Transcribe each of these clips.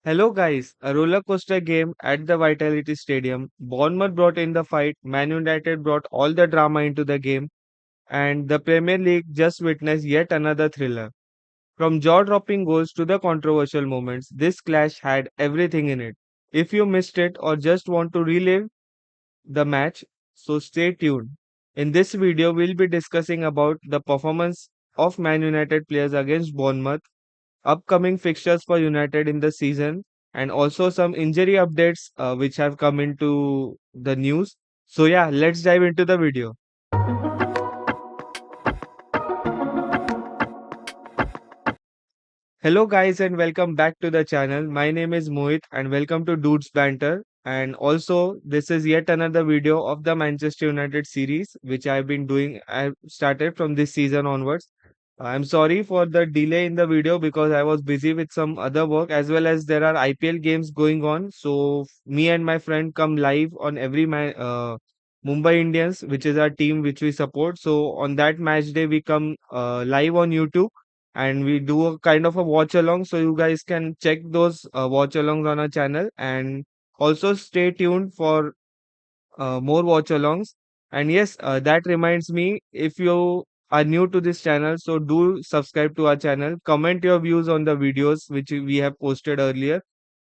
Hello guys, a roller coaster game at the Vitality Stadium. Bournemouth brought in the fight, Man United brought all the drama into the game, and the Premier League just witnessed yet another thriller. From jaw-dropping goals to the controversial moments, this clash had everything in it. If you missed it or just want to relive the match, so stay tuned. In this video, we'll be discussing about the performance of Man United players against Bournemouth, upcoming fixtures for United in the season, and also some injury updates which have come into the news. So, yeah, let's dive into the video. Hello, guys, and welcome back to the channel. My name is Mohit, and welcome to Dude's Banter. And also, this is yet another video of the Manchester United series, which I've been doing. I started from this season onwards. I'm sorry for the delay in the video because I was busy with some other work as well as there are IPL games going on. So me and my friend come live on every Mumbai Indians, which is our team which we support. So on that match day, we come live on YouTube and we do a kind of a watch along. So you guys can check those watch alongs on our channel and also stay tuned for more watch alongs. And yes, that reminds me, if you are new to this channel, so do subscribe to our channel, comment your views on the videos which we have posted earlier.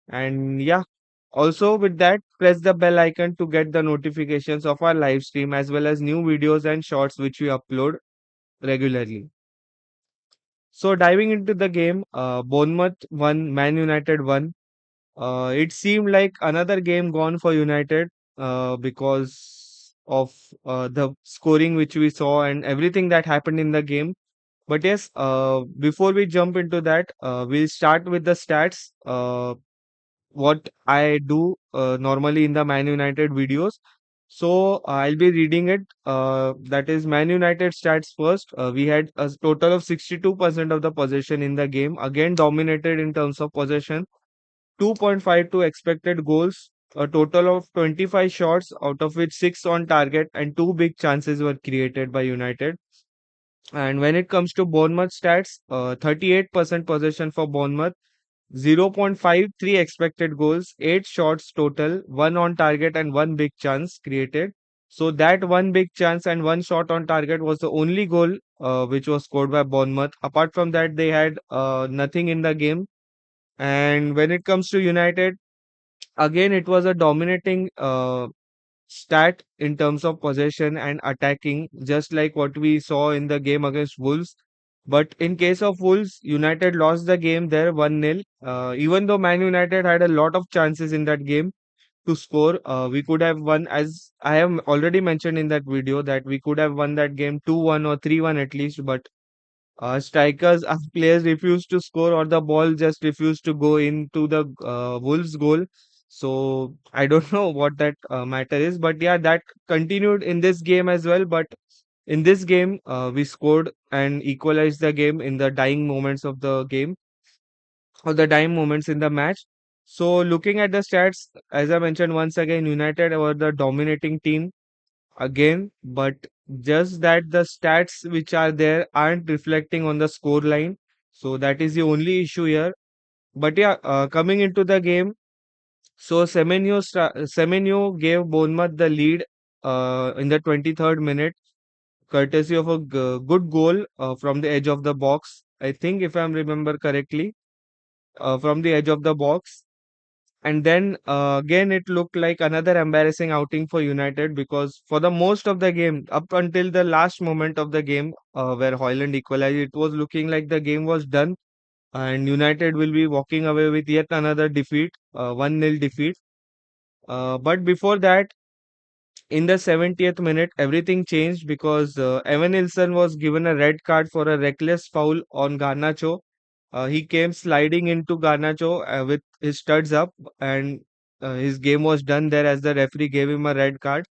And yeah, also with that, press the bell icon to get the notifications of our live stream as well as new videos and shorts which we upload regularly. So diving into the game, Bournemouth won, Man United won. It seemed like another game gone for United because of the scoring which we saw and everything that happened in the game. But yes, before we jump into that, we'll start with the stats. What I do normally in the Man United videos. So I'll be reading it. That is Man United stats first. We had a total of 62% of the possession in the game. Again, dominated in terms of possession. 2.52 expected goals, a total of 25 shots, out of which 6 on target, and 2 big chances were created by United. And when it comes to Bournemouth stats, 38% possession for Bournemouth, 0.53 expected goals, 8 shots total, 1 on target, and 1 big chance created. So that one big chance and one shot on target was the only goal which was scored by Bournemouth. Apart from that, they had nothing in the game. And when it comes to United, again, it was a dominating stat in terms of possession and attacking, just like what we saw in the game against Wolves. But in case of Wolves, United lost the game there 1-0. Even though Man United had a lot of chances in that game to score, we could have won, as I have already mentioned in that video, that we could have won that game 2-1 or 3-1 at least. But strikers, our players refused to score, or the ball just refused to go into the Wolves goal. So I don't know what that matter is, but yeah, that continued in this game as well. But in this game, we scored and equalized the game in the dying moments of the game, or the dying moments in the match. So looking at the stats, as I mentioned once again, United were the dominating team again, but just that the stats which are there aren't reflecting on the score line. So that is the only issue here. But yeah, coming into the game, so Semenyo gave Bournemouth the lead in the 23rd minute, courtesy of a good goal from the edge of the box. I think, if I remember correctly, from the edge of the box. And then again, it looked like another embarrassing outing for United because for the most of the game, up until the last moment of the game, where Hojlund equalized, it was looking like the game was done and United will be walking away with yet another defeat, 1-0 defeat. But before that, in the 70th minute, everything changed because Evan Nilsson was given a red card for a reckless foul on Garnacho. He came sliding into Garnacho with his studs up, and his game was done there as the referee gave him a red card.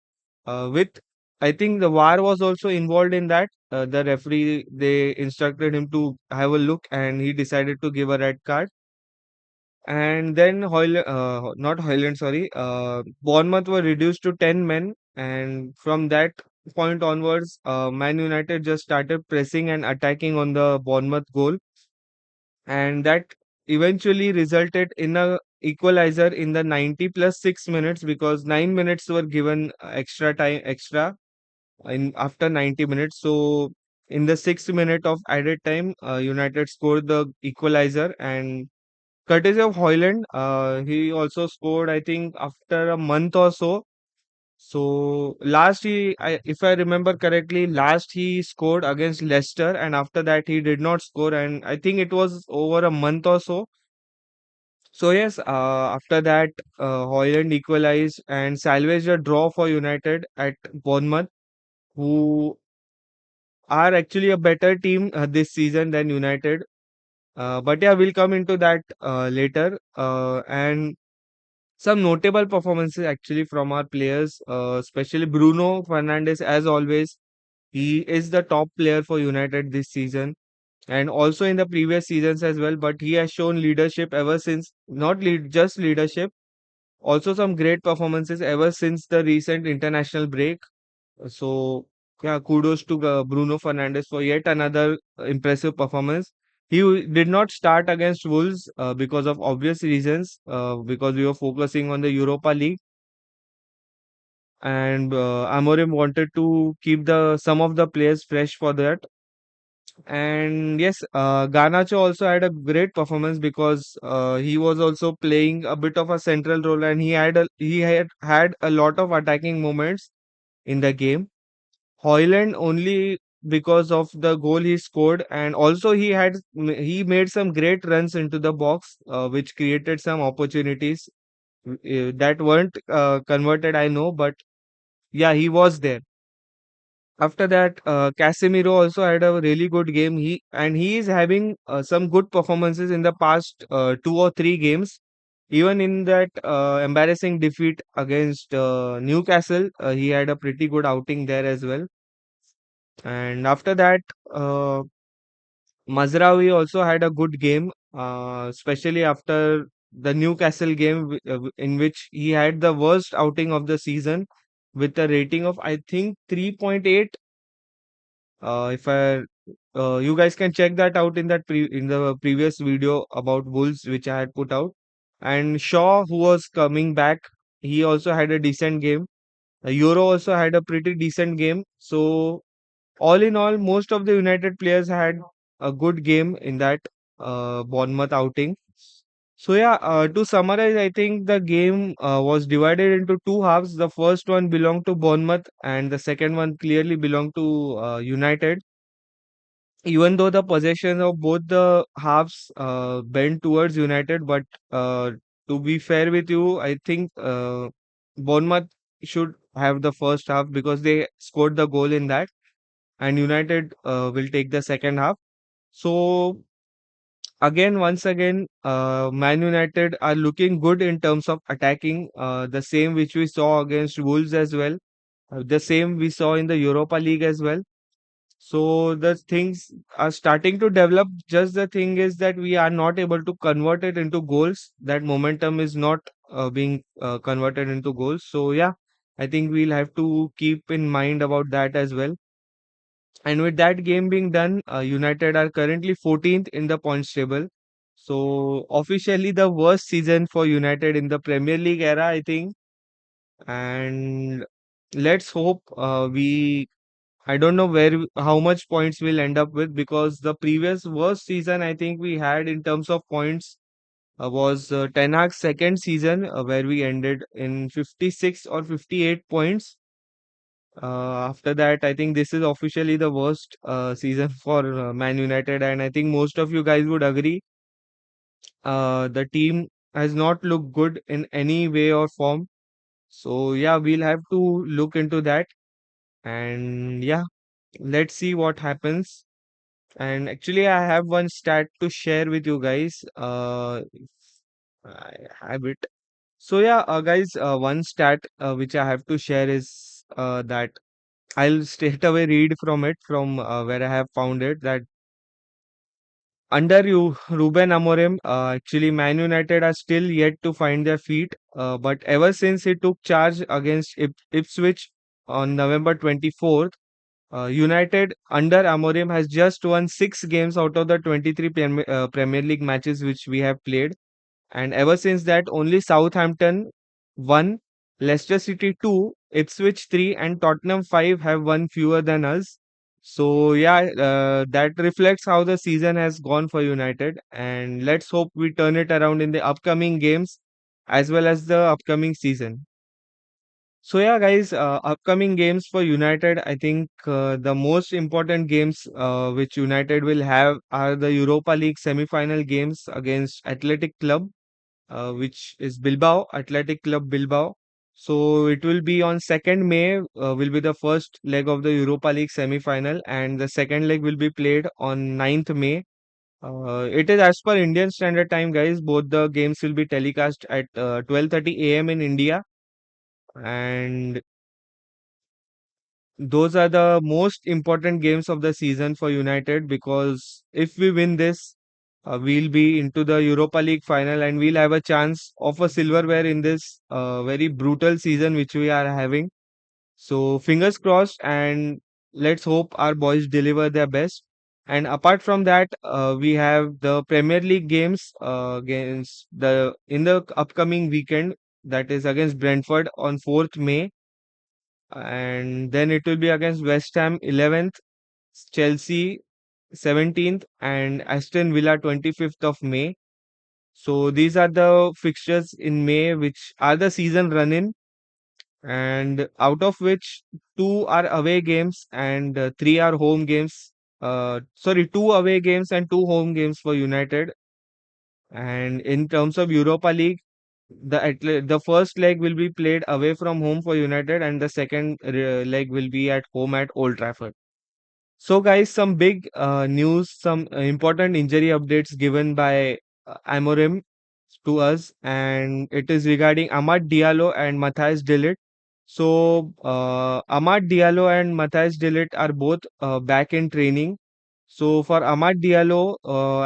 With I think the VAR was also involved in that. The referee, they instructed him to have a look, and he decided to give a red card. And then not Hoyland, sorry, Bournemouth were reduced to 10 men. And from that point onwards, Man United just started pressing and attacking on the Bournemouth goal. And that eventually resulted in a equalizer in the 90 plus 6 minutes, because 9 minutes were given extra in after 90 minutes. So in the 6th minute of added time, United scored the equalizer, and courtesy of Hoyland, he also scored, I think, after a month or so. So last if I remember correctly, last he scored against Leicester, and after that he did not score, and I think it was over a month or so. So yes, after that, Hoyland equalized and salvaged a draw for United at Bournemouth, who are actually a better team this season than United. But yeah, we'll come into that later. And some notable performances actually from our players, especially Bruno Fernandes, as always. He is the top player for United this season and also in the previous seasons as well. But he has shown leadership ever since, not just leadership, also some great performances ever since the recent international break. So, yeah, kudos to Bruno Fernandes for yet another impressive performance. Did not start against Wolves because of obvious reasons, because we were focusing on the Europa League, and Amorim wanted to keep the some of the players fresh for that. And yes, Garnacho also had a great performance because he was also playing a bit of a central role, and he had a lot of attacking moments in the game. Hoyland only because of the goal he scored, and also he made some great runs into the box, which created some opportunities that weren't converted. I know, but yeah, he was there. After that, Casemiro also had a really good game. He is having some good performances in the past 2 or 3 games. Even in that embarrassing defeat against Newcastle, he had a pretty good outing there as well. And after that, Mazraoui also had a good game, especially after the Newcastle game, in which he had the worst outing of the season with a rating of, I think, 3.8. If I You guys can check that out in in the previous video about Wolves which I had put out. And Shaw, who was coming back, he also had a decent game. Euro also had a pretty decent game. So all in all, most of the United players had a good game in that Bournemouth outing. So yeah, to summarize, I think the game was divided into two halves. The first one belonged to Bournemouth, and the second one clearly belonged to United. Even though the possession of both the halves bent towards United, but to be fair with you, I think Bournemouth should have the first half because they scored the goal in that, and United will take the second half. So again, once again, Man United are looking good in terms of attacking, the same which we saw against Wolves as well, the same we saw in the Europa League as well. So the things are starting to develop. Just the thing is that we are not able to convert it into goals. That momentum is not being converted into goals. So yeah, I think we'll have to keep in mind about that as well. And with that game being done, United are currently 14th in the points table. So officially the worst season for United in the Premier League era, I think. And let's hope I don't know how much points we'll end up with, because the previous worst season I think we had in terms of points was Ten Hag's second season, where we ended in 56 or 58 points. After that, I think this is officially the worst season for Man United, and I think most of you guys would agree. The team has not looked good in any way or form. So yeah, we'll have to look into that, and yeah, let's see what happens. And actually, I have one stat to share with you guys. If I have it. So yeah, guys, one stat which I have to share is that I'll straight away read from it, from where I have found it, that under you, Ruben Amorim, actually Man United are still yet to find their feet. But ever since he took charge against Ipswich on November 24th, United under Amorim has just won 6 games out of the 23 Premier League matches which we have played. And ever since that, only Southampton 1, Leicester City 2, Ipswich 3, and Tottenham 5 have won fewer than us. So, yeah, that reflects how the season has gone for United. And let's hope we turn it around in the upcoming games as well as the upcoming season. So yeah, guys, upcoming games for United, I think the most important games which United will have are the Europa League semi-final games against Athletic Club, which is Bilbao, Athletic Club Bilbao. So it will be on 2nd May, will be the first leg of the Europa League semi-final, and the second leg will be played on 9th May. It is as per Indian Standard Time, guys. Both the games will be telecast at 12:30 a.m. in India, and those are the most important games of the season for United, because if we win this, we'll be into the Europa League final and we'll have a chance of a silverware in this very brutal season which we are having. So fingers crossed, and let's hope our boys deliver their best. And apart from that, we have the Premier League games against the in the upcoming weekend, that is against Brentford on 4th May, and then it will be against West Ham 11th, Chelsea 17th, and Aston Villa 25th of May. So these are the fixtures in May which are the season run in, and out of which two are away games and three are home games. Sorry, two away games and two home games for United. And in terms of Europa League, the first leg will be played away from home for United, and the second leg will be at home at Old Trafford. So, guys, some big news, some important injury updates given by Amorim to us, and it is regarding Amad Diallo and Matthias de Ligt. So, Amad Diallo and Matthias de Ligt are both back in training. So, for Amad Diallo,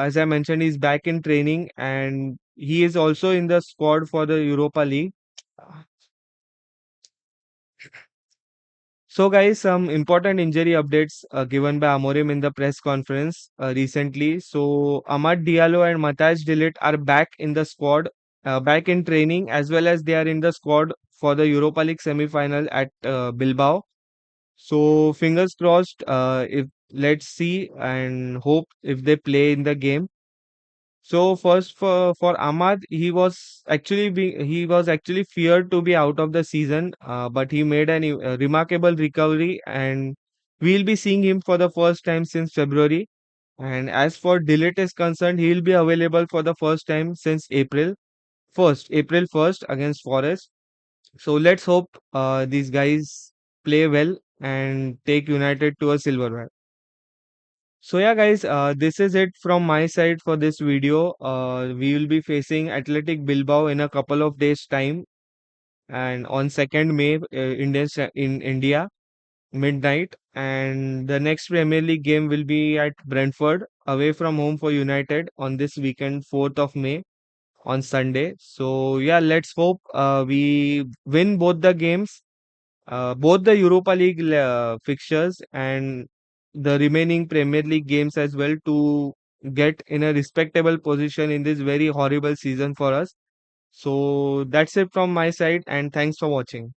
as I mentioned, he's back in training and he is also in the squad for the Europa League. So, guys, some important injury updates given by Amorim in the press conference recently. So, Amad Diallo and Matthias de Ligt are back in the squad, back in training, as well as they are in the squad for the Europa League semi-final at Bilbao. So, fingers crossed. If let's see and hope if they play in the game. So first for Ahmad, he was actually feared to be out of the season, but he made a remarkable recovery, and we'll be seeing him for the first time since February. And as for Dillit is concerned, he'll be available for the first time since April 1st against Forest. So let's hope these guys play well and take United to a silverware. So yeah, guys, this is it from my side for this video. We will be facing Athletic Bilbao in a couple of days' time, and on 2nd May, in India, midnight. And the next Premier League game will be at Brentford, away from home for United on this weekend, 4th of May on Sunday. So yeah, let's hope we win both the games, both the Europa League fixtures and the remaining Premier League games as well, to get in a respectable position in this very horrible season for us. So that's it from my side, and thanks for watching.